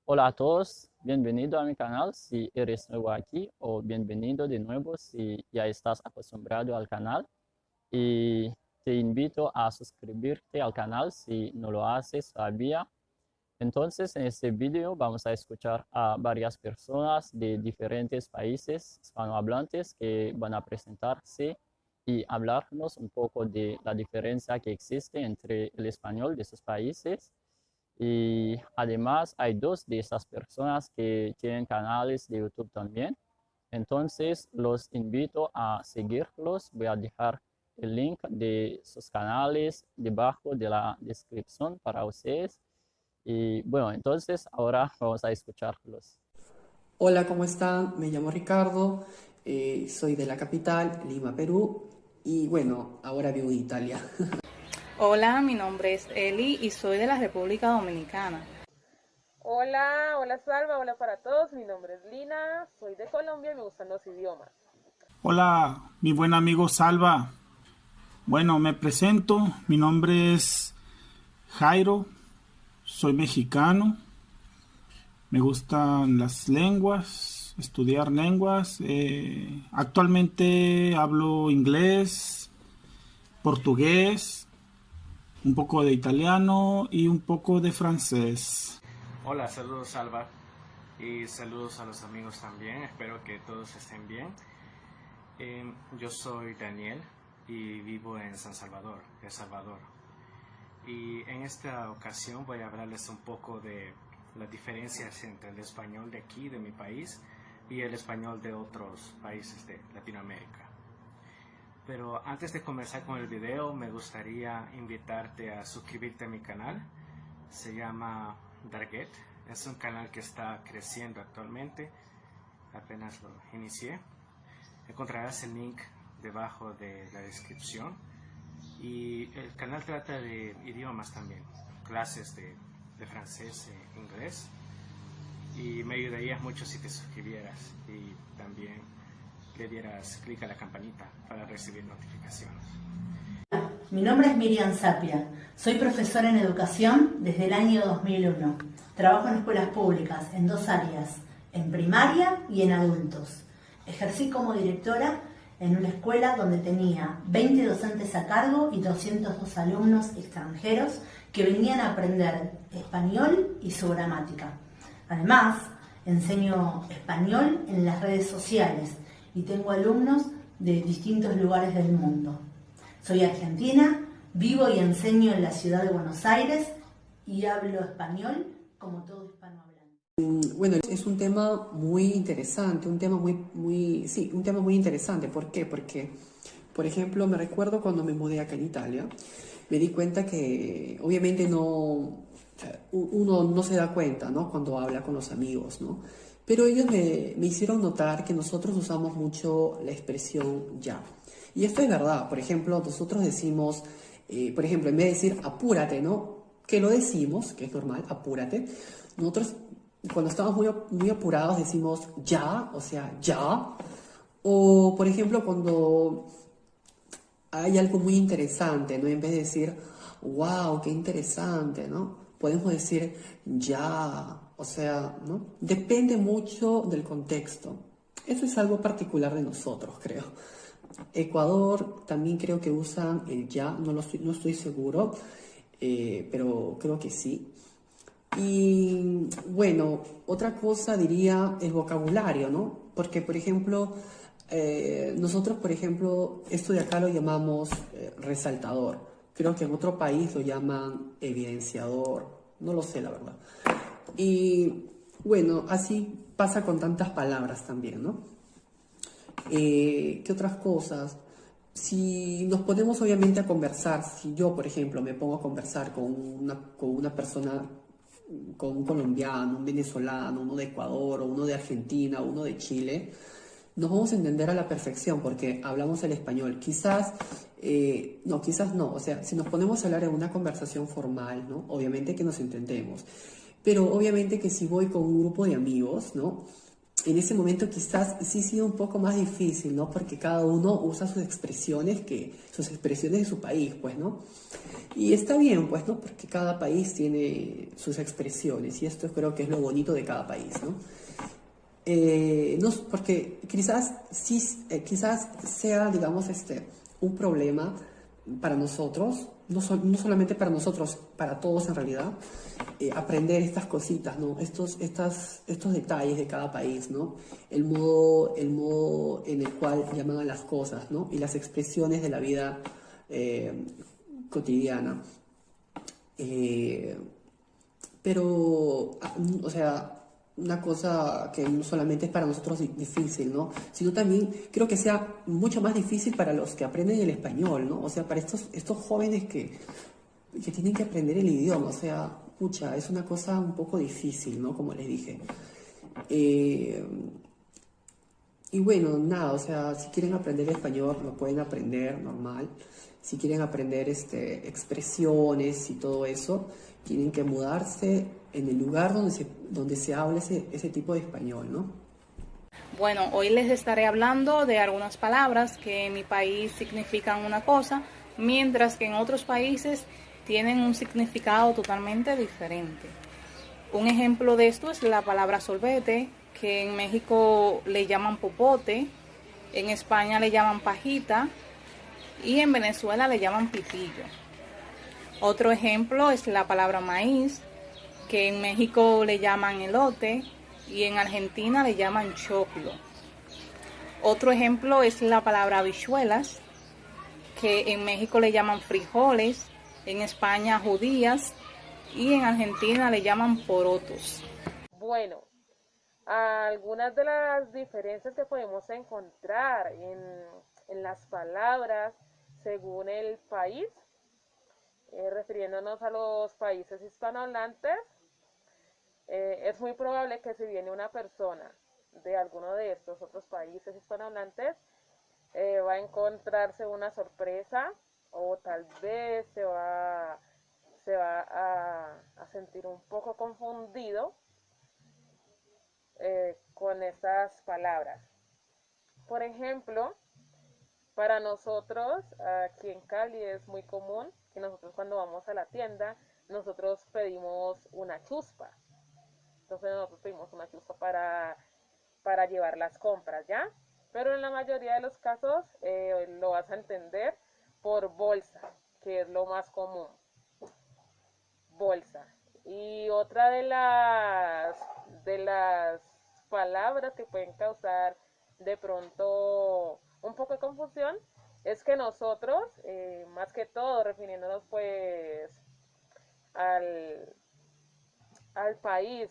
Hola a todos, bienvenido a mi canal si eres nuevo aquí o bienvenido de nuevo si ya estás acostumbrado al canal y te invito a suscribirte al canal si no lo haces todavía. Entonces, en este video vamos a escuchar a varias personas de diferentes países hispanohablantes que van a presentarse y hablarnos un poco de la diferencia que existe entre el español de sus países y además hay dos de esas personas que tienen canales de YouTube también. Entonces los invito a seguirlos. Voy a dejar el link de sus canales debajo de la descripción para ustedes. Y bueno, entonces ahora vamos a escucharlos. Hola, ¿cómo están? Me llamo Ricardo, soy de la capital, Lima, Perú, y bueno, ahora vivo en Italia. Hola, mi nombre es Eli y soy de la República Dominicana. Hola, hola Salva, hola para todos. Mi nombre es Lina, soy de Colombia y me gustan los idiomas. Hola, mi buen amigo Salva. Bueno, me presento. Mi nombre es Jairo. Soy mexicano. Me gustan las lenguas, estudiar lenguas. Actualmente hablo inglés, portugués, un poco de italiano y un poco de francés. Hola, saludos Salva y saludos a los amigos también, espero que todos estén bien. Yo soy Daniel y vivo en San Salvador, El Salvador. Y en esta ocasión voy a hablarles un poco de las diferencias entre el español de aquí, de mi país, y el español de otros países de Latinoamérica. Pero antes de comenzar con el video, me gustaría invitarte a suscribirte a mi canal. Se llama Darget. Es un canal que está creciendo actualmente. Apenas lo inicié. Encontrarás el link debajo de la descripción. Y el canal trata de idiomas también. Clases de francés e inglés. Y me ayudarías mucho si te suscribieras. Y también le dieras clic a la campanita para recibir notificaciones. Mi nombre es Miriam Sapia, soy profesora en educación desde el año 2001. Trabajo en escuelas públicas en dos áreas, en primaria y en adultos. Ejercí como directora en una escuela donde tenía 20 docentes a cargo y 202 alumnos extranjeros que venían a aprender español y su gramática. Además, enseño español en las redes sociales y tengo alumnos de distintos lugares del mundo. Soy argentina, vivo y enseño en la ciudad de Buenos Aires y hablo español como todo hispanohablante. Bueno, es un tema muy interesante, un tema un tema muy interesante. ¿Por qué? Porque, por ejemplo, me recuerdo cuando me mudé acá en Italia, me di cuenta que obviamente no, o sea, uno no se da cuenta, ¿no? Cuando habla con los amigos, ¿no? Pero ellos me hicieron notar que nosotros usamos mucho la expresión ya. Y esto es verdad. Por ejemplo, nosotros decimos, por ejemplo, en vez de decir apúrate, ¿no? Que lo decimos, que es normal, apúrate. Nosotros, cuando estamos muy apurados, decimos ya, o sea, ya. O, por ejemplo, cuando hay algo muy interesante, ¿no? En vez de decir, wow, qué interesante, ¿no? Podemos decir ya, o sea, ¿no? Depende mucho del contexto. Eso es algo particular de nosotros, creo. Ecuador también creo que usan el ya, no estoy seguro, pero creo que sí. Y bueno, otra cosa diría el vocabulario, ¿no? Porque, por ejemplo, nosotros, por ejemplo, esto de acá lo llamamos resaltador. Creo que en otro país lo llaman evidenciador. No lo sé, la verdad. Y bueno, así pasa con tantas palabras también, ¿no? ¿Qué otras cosas? Si nos ponemos obviamente a conversar, si yo, por ejemplo, me pongo a conversar con una persona, con un colombiano, un venezolano, uno de Ecuador, o uno de Argentina, uno de Chile, nos vamos a entender a la perfección porque hablamos el español. Quizás no. O sea, si nos ponemos a hablar en una conversación formal, ¿no? Obviamente que nos entendemos. Pero obviamente que si voy con un grupo de amigos, ¿no? en ese momento quizás sí ha sido un poco más difícil, ¿no? Porque cada uno usa sus expresiones de su país, pues, ¿no? Y está bien, pues, ¿no? Porque cada país tiene sus expresiones y esto creo que es lo bonito de cada país, ¿no? No, porque quizás, sí, quizás sea, digamos, un problema para nosotros, no solamente para nosotros, para todos en realidad, aprender estas cositas, ¿no? Estos detalles de cada país, ¿no? El modo en el cual llaman a las cosas, ¿no? Y las expresiones de la vida cotidiana. Pero, o sea, una cosa que no solamente es para nosotros difícil, ¿no? Sino también creo que sea mucho más difícil para los que aprenden el español, ¿no? O sea, para estos jóvenes que tienen que aprender el idioma, o sea, pucha, es una cosa un poco difícil, ¿no? Como les dije. Y bueno, nada, o sea, si quieren aprender español, lo pueden aprender normal. Si quieren aprender expresiones y todo eso, tienen que mudarse en el lugar donde se hable ese tipo de español, ¿no? Bueno, hoy les estaré hablando de algunas palabras que en mi país significan una cosa, mientras que en otros países tienen un significado totalmente diferente. Un ejemplo de esto es la palabra sorbete, que en México le llaman popote, en España le llaman pajita y en Venezuela le llaman pitillo. Otro ejemplo es la palabra maíz, que en México le llaman elote y en Argentina le llaman choclo. Otro ejemplo es la palabra habichuelas, que en México le llaman frijoles, en España judías y en Argentina le llaman porotos. Bueno, algunas de las diferencias que podemos encontrar en las palabras según el país, refiriéndonos a los países hispanohablantes, es muy probable que si viene una persona de alguno de estos otros países hispanohablantes, va a encontrarse una sorpresa o tal vez se va a sentir un poco confundido con estas palabras. Por ejemplo, para nosotros aquí en Cali es muy común que nosotros cuando vamos a la tienda, nosotros pedimos una chuspa. Entonces nosotros pedimos una chuspa para llevar las compras, ¿ya? Pero en la mayoría de los casos lo vas a entender por bolsa, que es lo más común. Bolsa. Y otra de las palabras que pueden causar de pronto un poco de confusión es que nosotros, más que todo refiriéndonos pues al país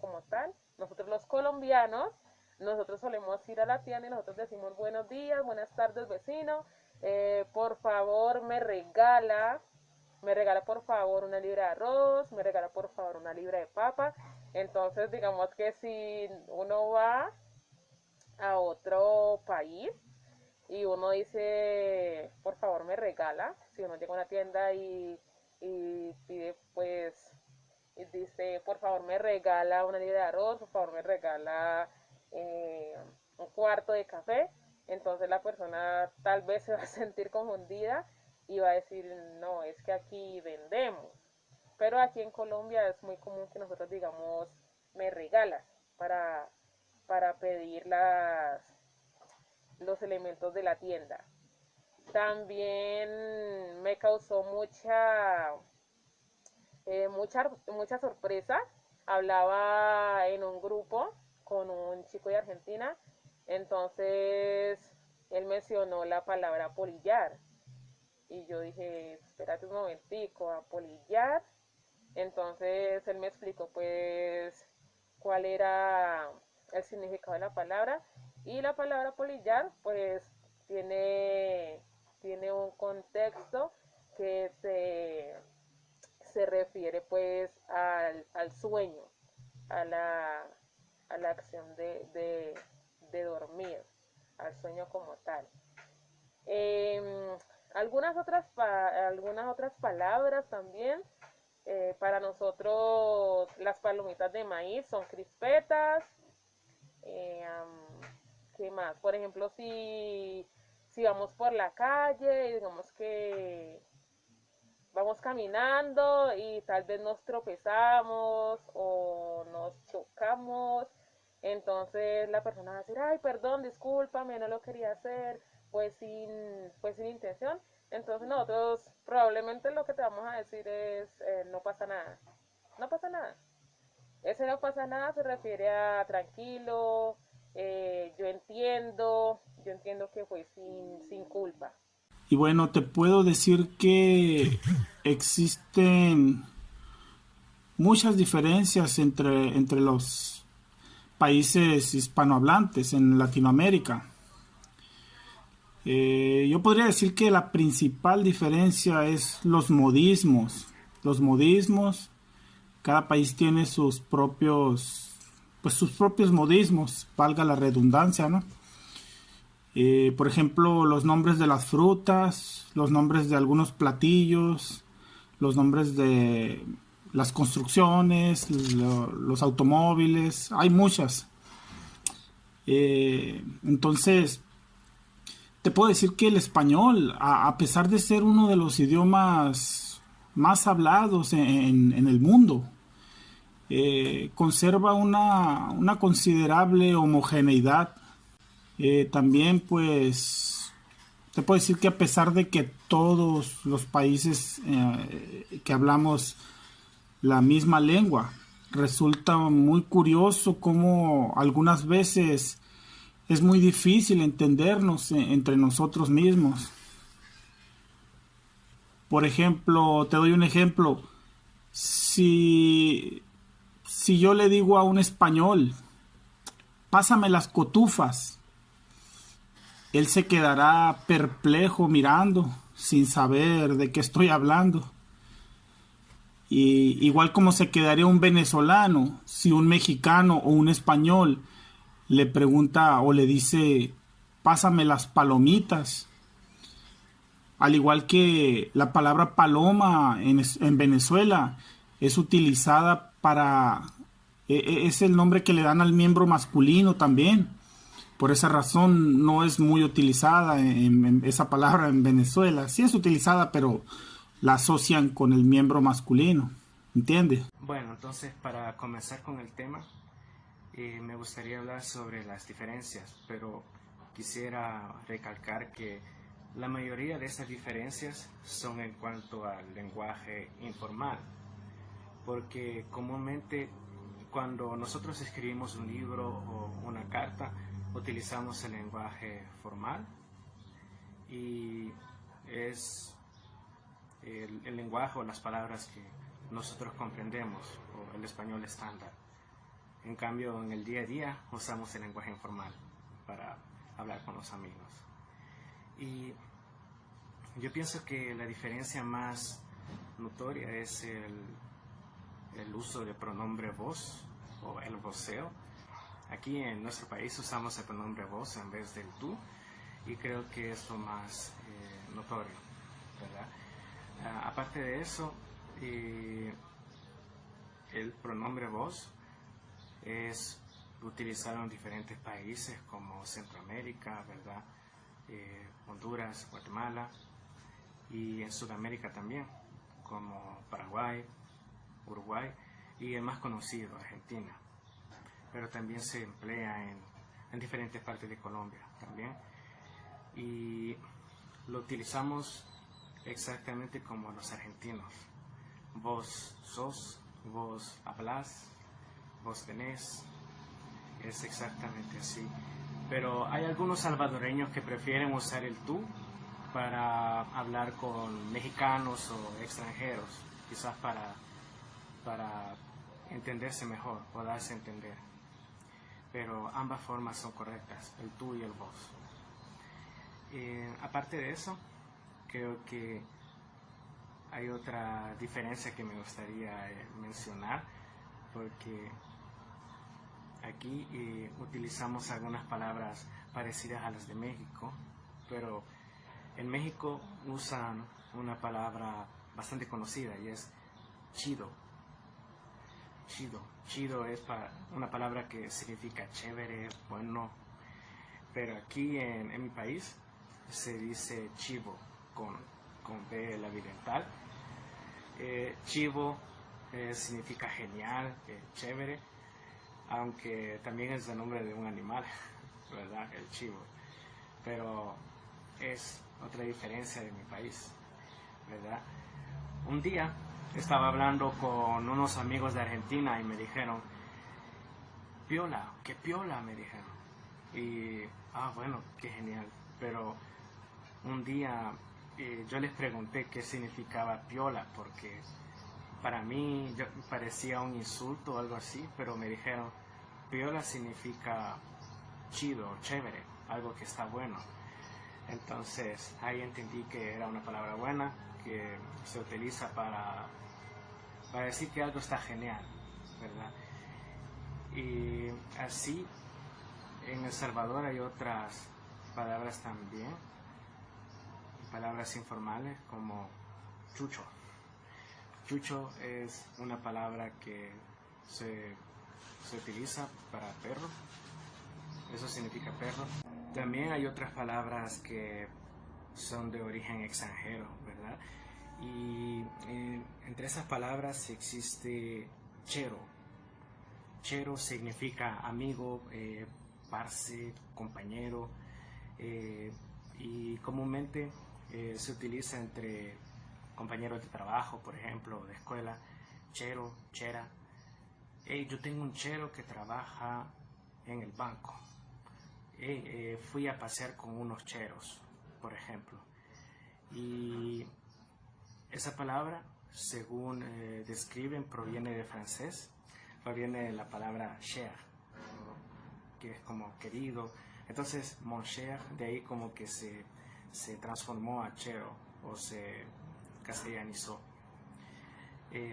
como tal, nosotros los colombianos, nosotros solemos ir a la tienda y nosotros decimos buenos días, buenas tardes vecino, por favor me regala por favor una libra de arroz, me regala por favor una libra de papa. Entonces digamos que si uno va a otro país y uno dice por favor me regala, si uno llega a una tienda y pide pues y dice por favor me regala una libra de arroz, por favor me regala un cuarto de café, entonces la persona tal vez se va a sentir confundida y va a decir, no, es que aquí vendemos. Pero aquí en Colombia es muy común que nosotros digamos, me regalas para pedir los elementos de la tienda. También me causó mucha sorpresa. Hablaba en un grupo con un chico de Argentina, entonces él mencionó la palabra polillar. Y yo dije, espérate un momentico, apolillar. Entonces él me explicó pues cuál era el significado de la palabra. Y la palabra polillar pues tiene un contexto que se refiere pues al sueño, a la acción de dormir, al sueño como tal. Algunas otras palabras también, para nosotros las palomitas de maíz son crispetas, ¿Qué más? Por ejemplo, si vamos por la calle y digamos que vamos caminando y tal vez nos tropezamos o nos chocamos, entonces la persona va a decir, ay, perdón, discúlpame, no lo quería hacer, pues sin intención. Entonces nosotros probablemente lo que te vamos a decir es, no pasa nada, no pasa nada. Ese no pasa nada se refiere a tranquilo, yo entiendo que fue sin culpa. Y bueno, te puedo decir que existen muchas diferencias entre los países hispanohablantes en Latinoamérica. Yo podría decir que la principal diferencia es los modismos. Los modismos, cada país tiene sus propios modismos, valga la redundancia, ¿no? Por ejemplo, los nombres de las frutas, los nombres de algunos platillos, los nombres de las construcciones, los automóviles, hay muchas. Entonces, te puedo decir que el español, a pesar de ser uno de los idiomas más hablados en el mundo, conserva una considerable homogeneidad. También, pues, te puedo decir que a pesar de que todos los países que hablamos la misma lengua, resulta muy curioso cómo algunas veces es muy difícil entendernos entre nosotros mismos. Por ejemplo, te doy un ejemplo. Si yo le digo a un español, pásame las cotufas, él se quedará perplejo mirando, sin saber de qué estoy hablando. Y igual como se quedaría un venezolano si un mexicano o un español le pregunta o le dice, pásame las palomitas. Al igual que la palabra paloma en Venezuela es utilizada es el nombre que le dan al miembro masculino también. Por esa razón no es muy utilizada en esa palabra en Venezuela. Sí es utilizada, pero la asocian con el miembro masculino. ¿Entiendes? Bueno, entonces para comenzar con el tema, me gustaría hablar sobre las diferencias, pero quisiera recalcar que la mayoría de estas diferencias son en cuanto al lenguaje informal, porque comúnmente cuando nosotros escribimos un libro o una carta, utilizamos el lenguaje formal y es el lenguaje o las palabras que nosotros comprendemos, o el español estándar. En cambio, en el día a día usamos el lenguaje informal para hablar con los amigos. Y yo pienso que la diferencia más notoria es el uso del pronombre vos o el voceo. Aquí en nuestro país usamos el pronombre vos en vez del tú, y creo que es lo más notorio, ¿verdad? Aparte de eso, el pronombre vos es utilizado en diferentes países como Centroamérica, ¿verdad? Honduras, Guatemala, y en Sudamérica también, como Paraguay, Uruguay y el más conocido, Argentina. Pero también se emplea en diferentes partes de Colombia también. Y lo utilizamos exactamente como los argentinos. Vos sos, vos hablás, vos tenés. Es exactamente así. Pero hay algunos salvadoreños que prefieren usar el tú para hablar con mexicanos o extranjeros, quizás para entenderse mejor o darse a entender. Pero ambas formas son correctas, el tú y el vos. Aparte de eso, creo que hay otra diferencia que me gustaría mencionar, porque aquí utilizamos algunas palabras parecidas a las de México, pero en México usan una palabra bastante conocida y es chido. chido. Chido es una palabra que significa chévere, bueno, pero aquí en mi país se dice chivo con B labial dental. Chivo significa genial, chévere, aunque también es el nombre de un animal, ¿verdad? El chivo. Pero es otra diferencia de mi país, ¿verdad? Un día estaba hablando con unos amigos de Argentina y me dijeron, piola, qué piola, me dijeron. Y, bueno, qué genial. Pero un día yo les pregunté qué significaba piola, porque para mí parecía un insulto o algo así, pero me dijeron, piola significa chido, chévere, algo que está bueno. Entonces ahí entendí que era una palabra buena, que se utiliza para decir que algo está genial, ¿verdad? Y así en El Salvador hay otras palabras también, palabras informales como chucho. Chucho es una palabra que se utiliza para perro, eso significa perro. También hay otras palabras que son de origen extranjero, ¿verdad? Y entre esas palabras existe chero. Chero significa amigo, parce, compañero, y comúnmente se utiliza entre compañeros de trabajo, por ejemplo, de escuela. Chero, chera. Hey, yo tengo un chero que trabaja en el banco. Hey, fui a pasear con unos cheros, por ejemplo. Y esa palabra, según describen, proviene de francés, proviene de la palabra cher, ¿no? Que es como querido. Entonces, mon cher, de ahí como que se transformó a chero o se castellanizó.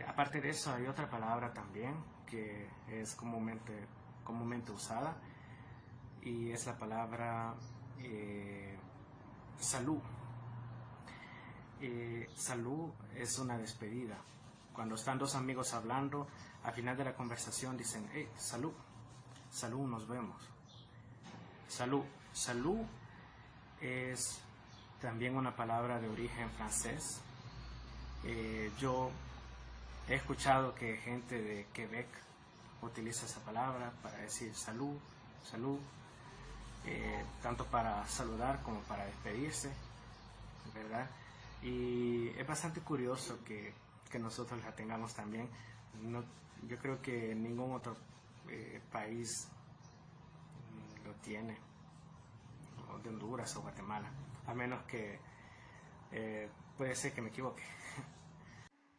Aparte de eso, hay otra palabra también que es comúnmente usada, y es la palabra salud. Salud es una despedida. Cuando están dos amigos hablando, al final de la conversación dicen, hey, salud, salud, nos vemos. Salud. Salud es también una palabra de origen francés. Yo he escuchado que gente de Quebec utiliza esa palabra para decir salud, salud, tanto para saludar como para despedirse, ¿verdad? Y es bastante curioso que nosotros la tengamos también. No, yo creo que ningún otro país lo tiene, o de Honduras o Guatemala, a menos que puede ser que me equivoque.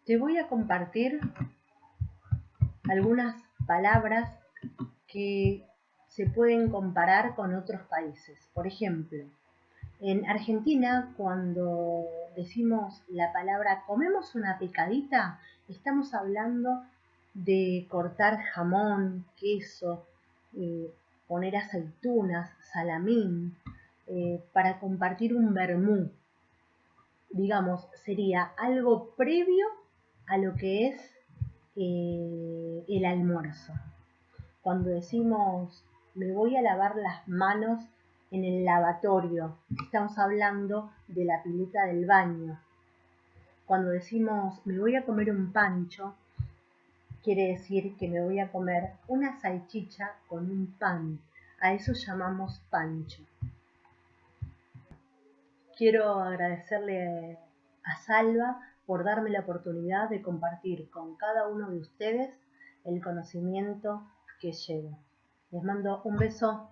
Te voy a compartir algunas palabras que se pueden comparar con otros países. Por ejemplo, en Argentina, cuando decimos la palabra comemos una picadita, estamos hablando de cortar jamón, queso, poner aceitunas, salamín, para compartir un vermú. Digamos, sería algo previo a lo que es el almuerzo. Cuando decimos me voy a lavar las manos en el lavatorio, estamos hablando de la pileta del baño. Cuando decimos me voy a comer un pancho, quiere decir que me voy a comer una salchicha con un pan. A eso llamamos pancho. Quiero agradecerle a Salva por darme la oportunidad de compartir con cada uno de ustedes el conocimiento que llevo. Les mando un beso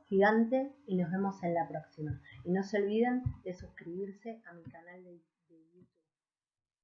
gigante y nos vemos en la próxima. Y no se olviden de suscribirse a mi canal de YouTube.